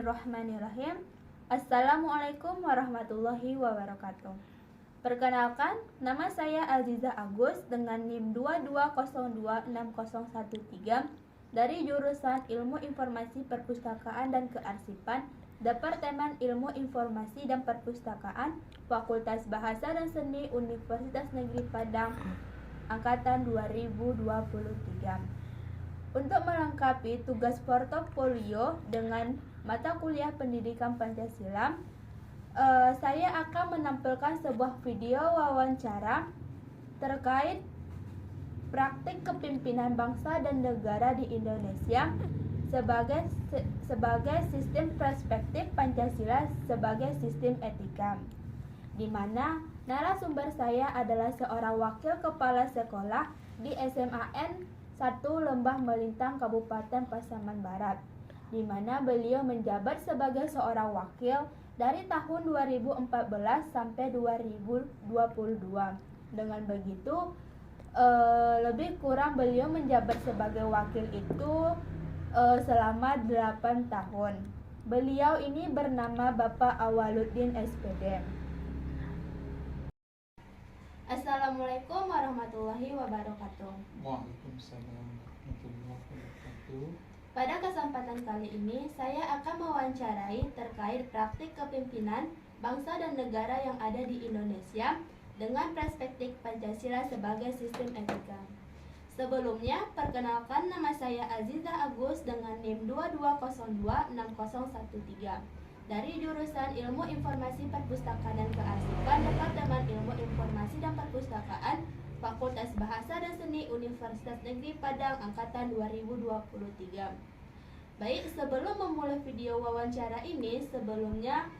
Bismillahirrahmanirrahim. Assalamualaikum warahmatullahi wabarakatuh. Perkenalkan, nama saya Aziza Agus dengan NIM 22026013 dari jurusan Ilmu Informasi Perpustakaan dan Kearsipan, Departemen Ilmu Informasi dan Perpustakaan, Fakultas Bahasa dan Seni Universitas Negeri Padang, Angkatan 2023. Untuk melengkapi tugas portofolio dengan mata kuliah Pendidikan Pancasila, saya akan menampilkan sebuah video wawancara terkait praktik kepemimpinan bangsa dan negara di Indonesia sebagai sistem perspektif Pancasila sebagai sistem etika, di mana narasumber saya adalah seorang wakil kepala sekolah di SMAN 1 Lembah Melintang, Kabupaten Pasaman Barat, di mana beliau menjabat sebagai seorang wakil dari tahun 2014 sampai 2022. Dengan begitu, lebih kurang beliau menjabat sebagai wakil itu selama 8 tahun. Beliau ini bernama Bapak Awaluddin SPD. Assalamualaikum warahmatullahi wabarakatuh. Waalaikumsalam warahmatullahi wabarakatuh. Pada kesempatan kali ini, saya akan mewawancarai terkait praktik kepemimpinan bangsa dan negara yang ada di Indonesia dengan perspektif Pancasila sebagai sistem etika. Sebelumnya, perkenalkan, nama saya Aziza Agus dengan NIM 22026013 dari jurusan Ilmu Informasi Perpustakaan dan Kearsipan, Departemen Ilmu Informasi dan Perpustakaan, Fakultas Bahasa dan Seni Universitas Negeri Padang, Angkatan 2023. Baik, sebelum memulai video wawancara ini, sebelumnya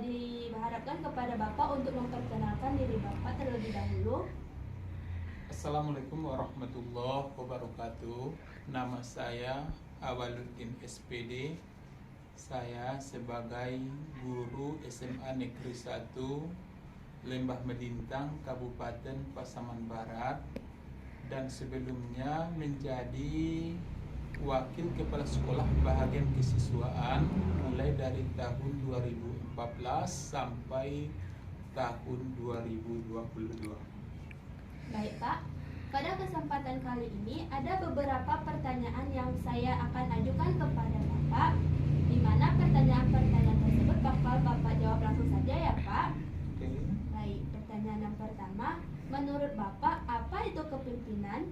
diharapkan kepada Bapak untuk memperkenalkan diri Bapak terlebih dahulu. Assalamualaikum warahmatullahi wabarakatuh. Nama saya Awaluddin SPD. Saya sebagai guru SMA Negeri 1 Lembah Melintang, Kabupaten Pasaman Barat, dan sebelumnya menjadi wakil kepala sekolah bahagian kesiswaan mulai dari tahun 2014 sampai tahun 2022. Baik Pak, pada kesempatan kali ini ada beberapa pertanyaan yang saya akan ajukan kepada Bapak, di mana pertanyaan-pertanyaan tersebut bakal Bapak jawab langsung saja ya Pak. Oke. Baik, pertanyaan yang pertama, menurut Bapak apa itu kepemimpinan?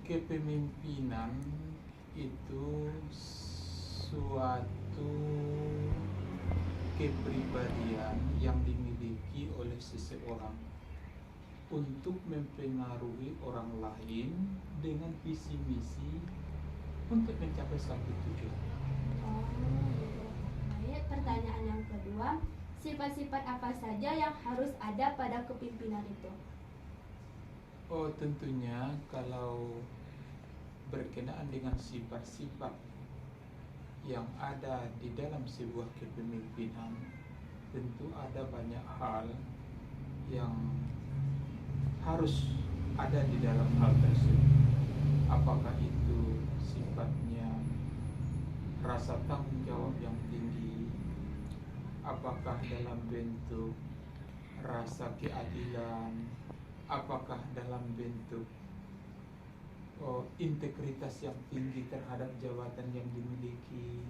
Kepemimpinan itu suatu kepribadian yang dimiliki oleh seseorang untuk mempengaruhi orang lain dengan visi misi untuk mencapai suatu tujuan. Oh, gitu. Baik, pertanyaan yang kedua, sifat-sifat apa saja yang harus ada pada kepemimpinan itu? Oh, tentunya kalau berkenaan dengan sifat-sifat yang ada di dalam sebuah kepemimpinan, tentu ada banyak hal yang harus ada di dalam hal tersebut. Apakah itu sifatnya rasa tanggung jawab yang tinggi, apakah dalam bentuk rasa keadilan, apakah dalam bentuk integritas yang tinggi terhadap jabatan yang dimiliki,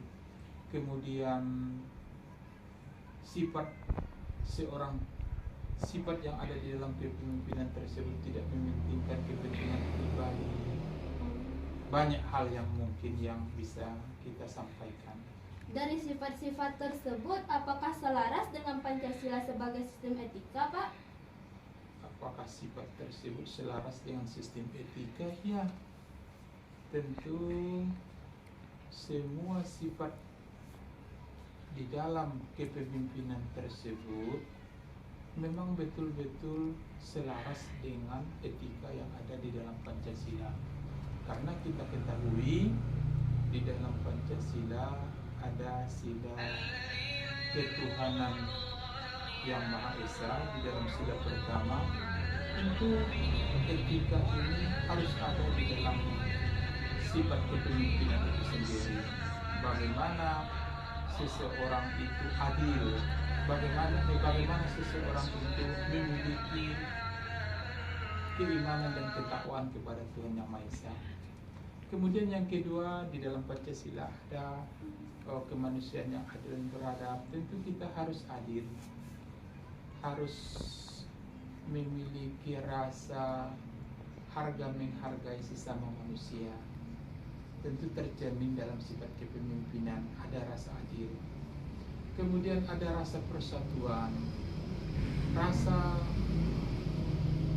kemudian sifat yang ada di dalam kepemimpinan tersebut tidak mementingkan kepentingan pribadi. Banyak hal yang mungkin yang bisa kita sampaikan. Dari sifat-sifat tersebut, apakah selaras dengan Pancasila sebagai sistem etika, Pak? Apakah sifat tersebut selaras dengan sistem etika? Ya, tentu semua sifat di dalam kepemimpinan tersebut memang betul-betul selaras dengan etika yang ada di dalam Pancasila. Karena kita ketahui di dalam Pancasila ada sila ketuhanan yang Maha Esa. Di dalam sila pertama, tentu etika ini harus ada di dalam sifat kepemimpinan itu sendiri. bagaimana seseorang itu adil, bagaimana seseorang itu memiliki keimanan dan ketakwaan kepada Tuhan Yang Maha Esa. Kemudian yang kedua, di dalam Pancasila ada kemanusiaan yang adil dan beradab. Tentu kita harus adil, harus memiliki rasa harga menghargai sesama manusia. Tentu tercermin dalam sifat kepemimpinan, ada rasa adil. Kemudian ada rasa persatuan, rasa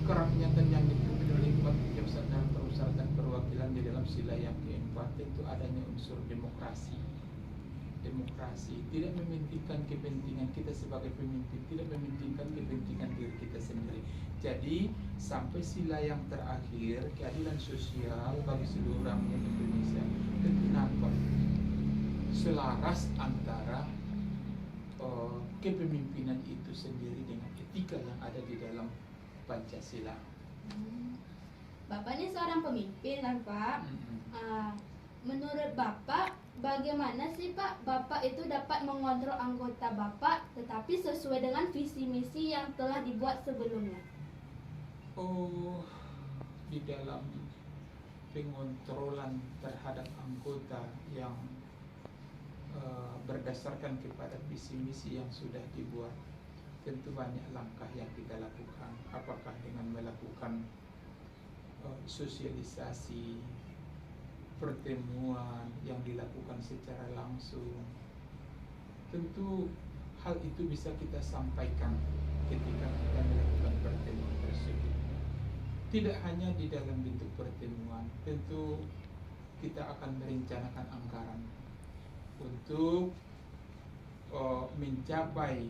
kerakyatan yang dipimpin oleh hikmat kebijaksanaan dalam permusyawaratan perwakilan. Di dalam sila yang keempat tentu adanya unsur demokrasi. Demokrasi tidak mementingkan kepentingan kita sebagai pemimpin, tidak mementingkan kepentingan diri kita sendiri. Jadi sampai sila yang terakhir, keadilan sosial bagi seluruh rakyat Indonesia, tentu nampak selaras antara kepemimpinan itu sendiri dengan etika yang ada di dalam Pancasila. Bapak ini seorang pemimpin kan Pak. Menurut Bapak, bagaimana sih Pak Bapak itu dapat mengontrol anggota Bapak tetapi sesuai dengan visi misi yang telah dibuat sebelumnya? Di dalam pengontrolan terhadap anggota yang berdasarkan kepada visi misi yang sudah dibuat, tentu banyak langkah yang kita lakukan. Apakah dengan melakukan sosialisasi, pertemuan yang dilakukan secara langsung, tentu hal itu bisa kita sampaikan ketika kita melakukan pertemuan tersebut. Tidak hanya di dalam bentuk pertemuan, tentu kita akan merencanakan anggaran untuk mencapai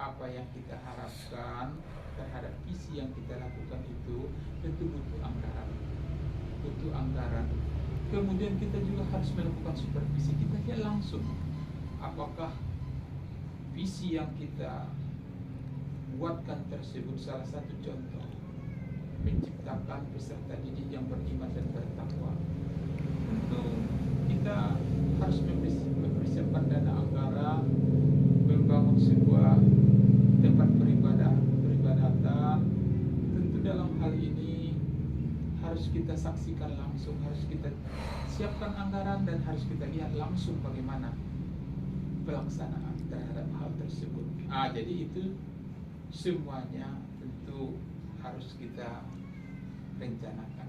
apa yang kita harapkan terhadap visi yang kita lakukan itu. Tentu butuh anggaran. Kemudian kita juga harus melakukan supervisi. Kita lihat langsung apakah visi yang kita buatkan tersebut. Salah satu contoh, menciptakan peserta didik yang beriman dan bertakwa. Tentu kita harus mempersiapkan dana anggaran, membangun sebuah tempat peribadatan. Tentu dalam hal ini harus kita saksikan langsung, harus kita siapkan anggaran, dan harus kita lihat langsung bagaimana pelaksanaan terhadap hal tersebut. Jadi itu semuanya tentu harus kita rencanakan.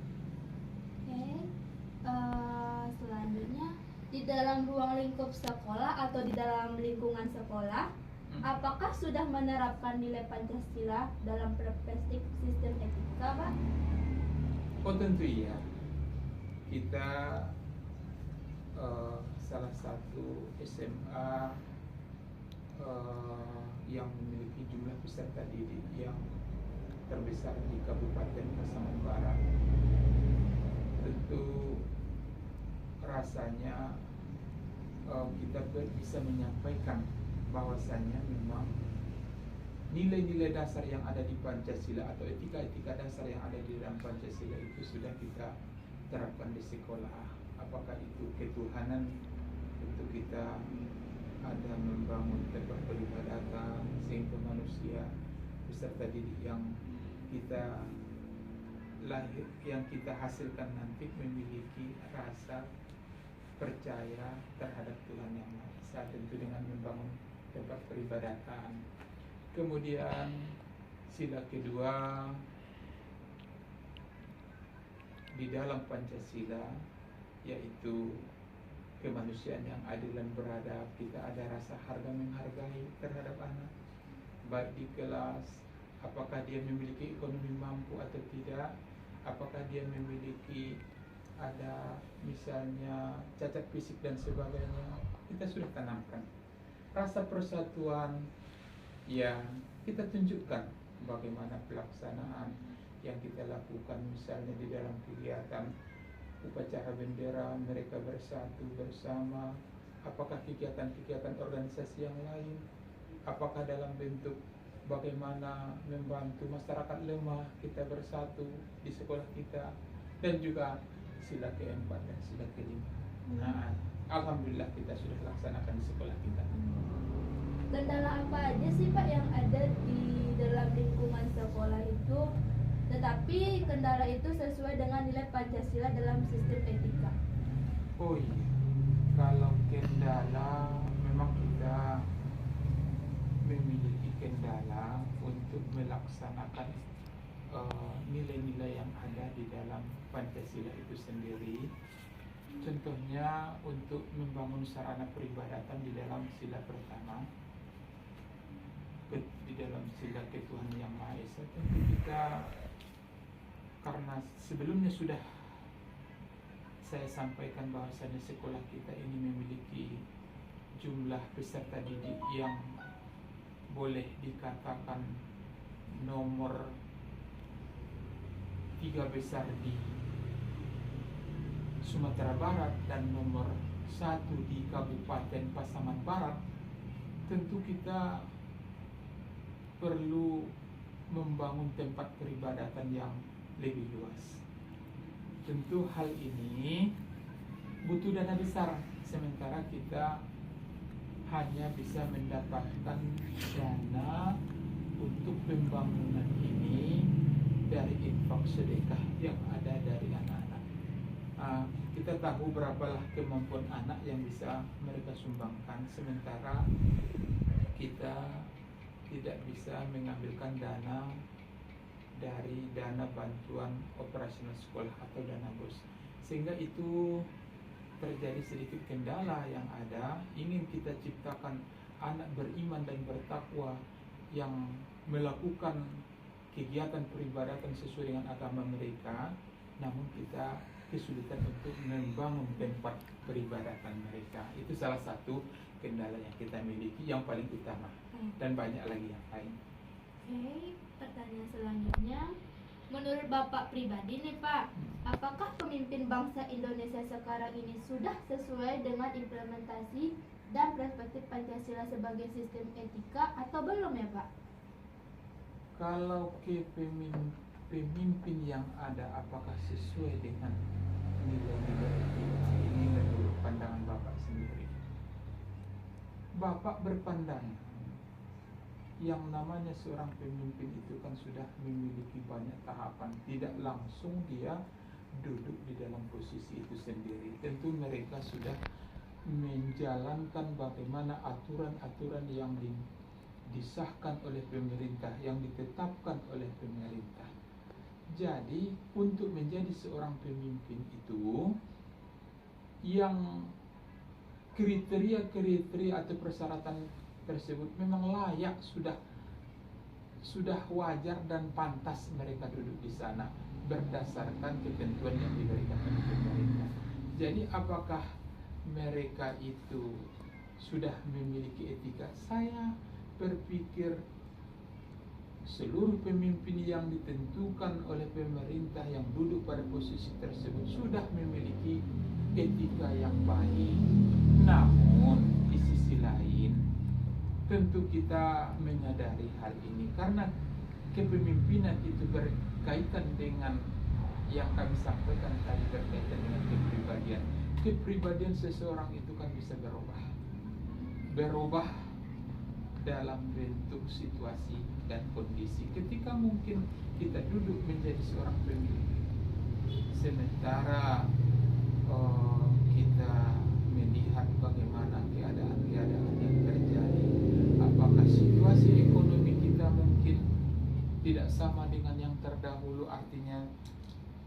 Selanjutnya, di dalam ruang lingkup sekolah atau di dalam lingkungan sekolah, apakah sudah menerapkan nilai Pancasila dalam perspektif sistem etika, Pak? Tentu iya. Kita salah satu SMA yang memiliki jumlah peserta didik yang terbesar di Kabupaten Pasaman Barat. Tentu rasanya kita bisa menyampaikan bahwasannya memang nilai-nilai dasar yang ada di Pancasila atau etika-etika dasar yang ada di dalam Pancasila itu sudah kita terapkan di sekolah. Apakah itu ketuhanan, tentu kita ada membangun tempat peribadatan sehingga manusia peserta didik yang kita lahir, yang kita hasilkan nanti memiliki rasa percaya terhadap Tuhan Yang Maha Esa, tentu dengan membangun tempat peribadatan. Kemudian sila kedua di dalam Pancasila yaitu kemanusiaan yang adil dan beradab. Kita ada rasa harga menghargai terhadap anak, baik di kelas, apakah dia memiliki ekonomi mampu atau tidak, apakah dia memiliki ada misalnya cacat fisik dan sebagainya. Kita sudah tanamkan rasa persatuan yang kita tunjukkan bagaimana pelaksanaan yang kita lakukan, misalnya di dalam kegiatan upacara bendera mereka bersatu bersama, apakah kegiatan-kegiatan organisasi yang lain, apakah dalam bentuk bagaimana membantu masyarakat lemah, kita bersatu di sekolah kita, dan juga sila keempat dan sila kelima. alhamdulillah kita sudah laksanakan di sekolah kita. Kendala apa aja sih Pak yang ada di dalam lingkungan sekolah itu, tetapi kendala itu sesuai dengan nilai Pancasila dalam sistem etika? Oh iya, kalau kendala memang kita memiliki kendala untuk melaksanakan nilai-nilai yang ada di dalam Pancasila itu sendiri. Contohnya untuk membangun sarana peribadatan di dalam sila pertama, di dalam sila ketuhanan yang Maha Esa, tentu kita, karena sebelumnya sudah saya sampaikan bahwasanya sekolah kita ini memiliki jumlah peserta didik yang boleh dikatakan nomor 3 besar di Sumatera Barat dan nomor 1 di Kabupaten Pasaman Barat. Tentu kita perlu membangun tempat peribadatan yang lebih luas. Tentu hal ini butuh dana besar, sementara kita hanya bisa mendapatkan dana untuk pembangunan ini dari infak sedekah yang ada dari anak-anak. Kita tahu berapalah kemampuan anak yang bisa mereka sumbangkan, sementara kita tidak bisa mengambilkan dana dari dana bantuan operasional sekolah atau dana BOS, sehingga itu terjadi sedikit kendala yang ada. Ingin kita ciptakan anak beriman dan bertakwa yang melakukan kegiatan peribadatan sesuai dengan agama mereka, namun kita kesulitan untuk membangun tempat peribadatan mereka. Itu salah satu kendala yang kita miliki yang paling utama, dan banyak lagi yang lain. Oke, pertanyaan selanjutnya, menurut Bapak pribadi nih Pak, apakah pemimpin bangsa Indonesia sekarang ini sudah sesuai dengan implementasi dan perspektif Pancasila sebagai sistem etika atau belum ya Pak? Kalau pemimpin yang ada apakah sesuai dengan nilai-nilai etika, ini menurut pandangan Bapak sendiri. Bapak berpandangan yang namanya seorang pemimpin itu kan sudah memiliki banyak tahapan, tidak langsung dia duduk di dalam posisi itu sendiri. Tentu mereka sudah menjalankan bagaimana aturan-aturan yang disahkan oleh pemerintah, yang ditetapkan oleh pemerintah. Jadi untuk menjadi seorang pemimpin itu, yang kriteria atau persyaratan tersebut memang layak, sudah wajar dan pantas mereka duduk di sana berdasarkan ketentuan yang diberikan oleh pemerintah. Jadi apakah mereka itu sudah memiliki etika? Saya berpikir seluruh pemimpin yang ditentukan oleh pemerintah yang duduk pada posisi tersebut sudah memiliki etika yang baik. Namun di sisi lain tentu kita menyadari hal ini, karena kepemimpinan itu berkaitan dengan yang kami sampaikan tadi, berkaitan dengan kepribadian. Kepribadian seseorang itu kan bisa berubah dalam bentuk situasi dan kondisi. Ketika mungkin kita duduk menjadi seorang pemimpin, sementara kita melihat bagaimana keadaan-keadaan yang terjadi, apakah situasi ekonomi kita mungkin tidak sama dengan yang terdahulu, artinya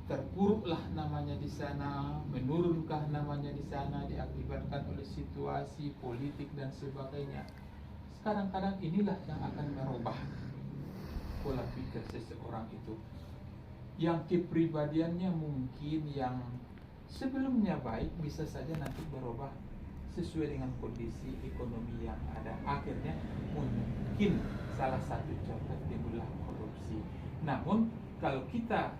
terpuruklah namanya di sana, menurunkah namanya di sana diakibatkan oleh situasi politik dan sebagainya. Kadang-kadang inilah yang akan merubah pola pikir seseorang itu, yang kepribadiannya mungkin yang sebelumnya baik bisa saja nanti berubah sesuai dengan kondisi ekonomi yang ada. Akhirnya mungkin salah satu contoh timbullah korupsi. Namun kalau kita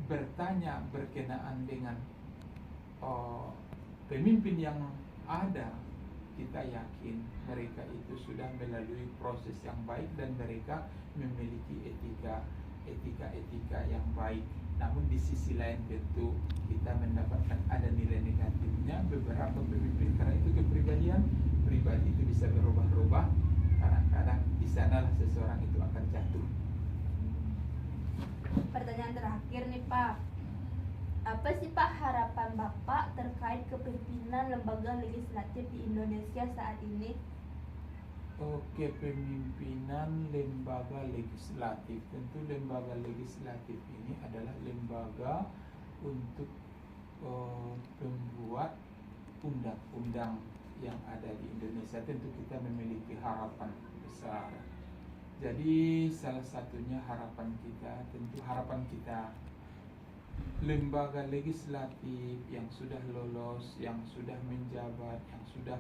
bertanya berkenaan dengan pemimpin yang ada, kita yakin mereka itu sudah melalui proses yang baik dan mereka memiliki etika-etika yang baik. Namun di sisi lain tentu kita mendapatkan ada nilai negatifnya beberapa pemimpin, karena itu kepribadian pribadi itu bisa berubah-ubah. Kadang-kadang di sanalah seseorang itu akan jatuh. Pertanyaan terakhir nih Pak, apa sih Pak harapan Bapak terkait kepemimpinan lembaga legislatif di Indonesia saat ini? Oke, pemimpinan lembaga legislatif. Tentu lembaga legislatif ini adalah lembaga untuk pembuat undang-undang yang ada di Indonesia. Tentu kita memiliki harapan besar. Jadi salah satunya harapan kita lembaga legislatif yang sudah lolos, yang sudah menjabat, yang sudah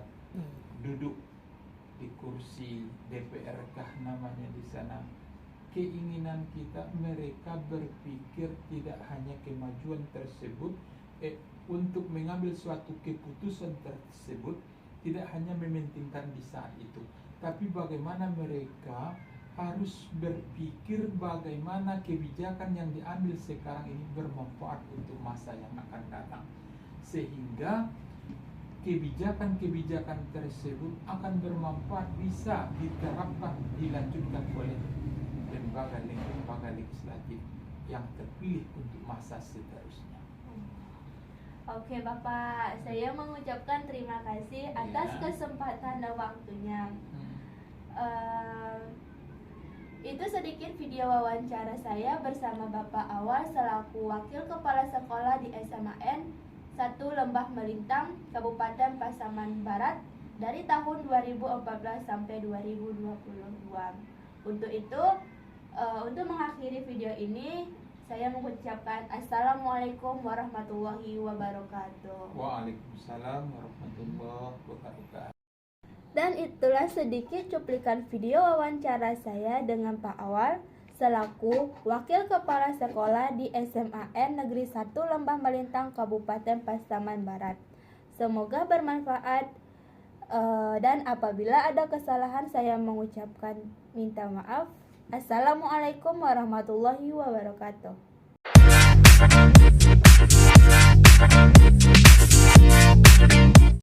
duduk di kursi DPR kah namanya di sana. Keinginan kita mereka berpikir tidak hanya kemajuan tersebut untuk mengambil suatu keputusan tersebut tidak hanya mementingkan di saat itu, tapi bagaimana mereka harus berpikir bagaimana kebijakan yang diambil sekarang ini bermanfaat untuk masa yang akan datang, sehingga kebijakan-kebijakan tersebut akan bermanfaat, bisa diterapkan, dilanjutkan oleh lembaga legislatif yang terpilih untuk masa seterusnya. Oke Bapak, saya mengucapkan terima kasih atas kesempatan dan waktunya. Itu sedikit video wawancara saya bersama Bapak Awal selaku Wakil Kepala Sekolah di SMAN 1 Lembah Melintang, Kabupaten Pasaman Barat dari tahun 2014 sampai 2022. Untuk itu, untuk mengakhiri video ini, saya mengucapkan Assalamualaikum warahmatullahi wabarakatuh. Waalaikumsalam warahmatullahi wabarakatuh. Dan itulah sedikit cuplikan video wawancara saya dengan Pak Awal selaku Wakil Kepala Sekolah di SMAN Negeri 1 Lembah Melintang, Kabupaten Pasaman Barat. Semoga bermanfaat, dan apabila ada kesalahan saya mengucapkan minta maaf. Assalamualaikum warahmatullahi wabarakatuh.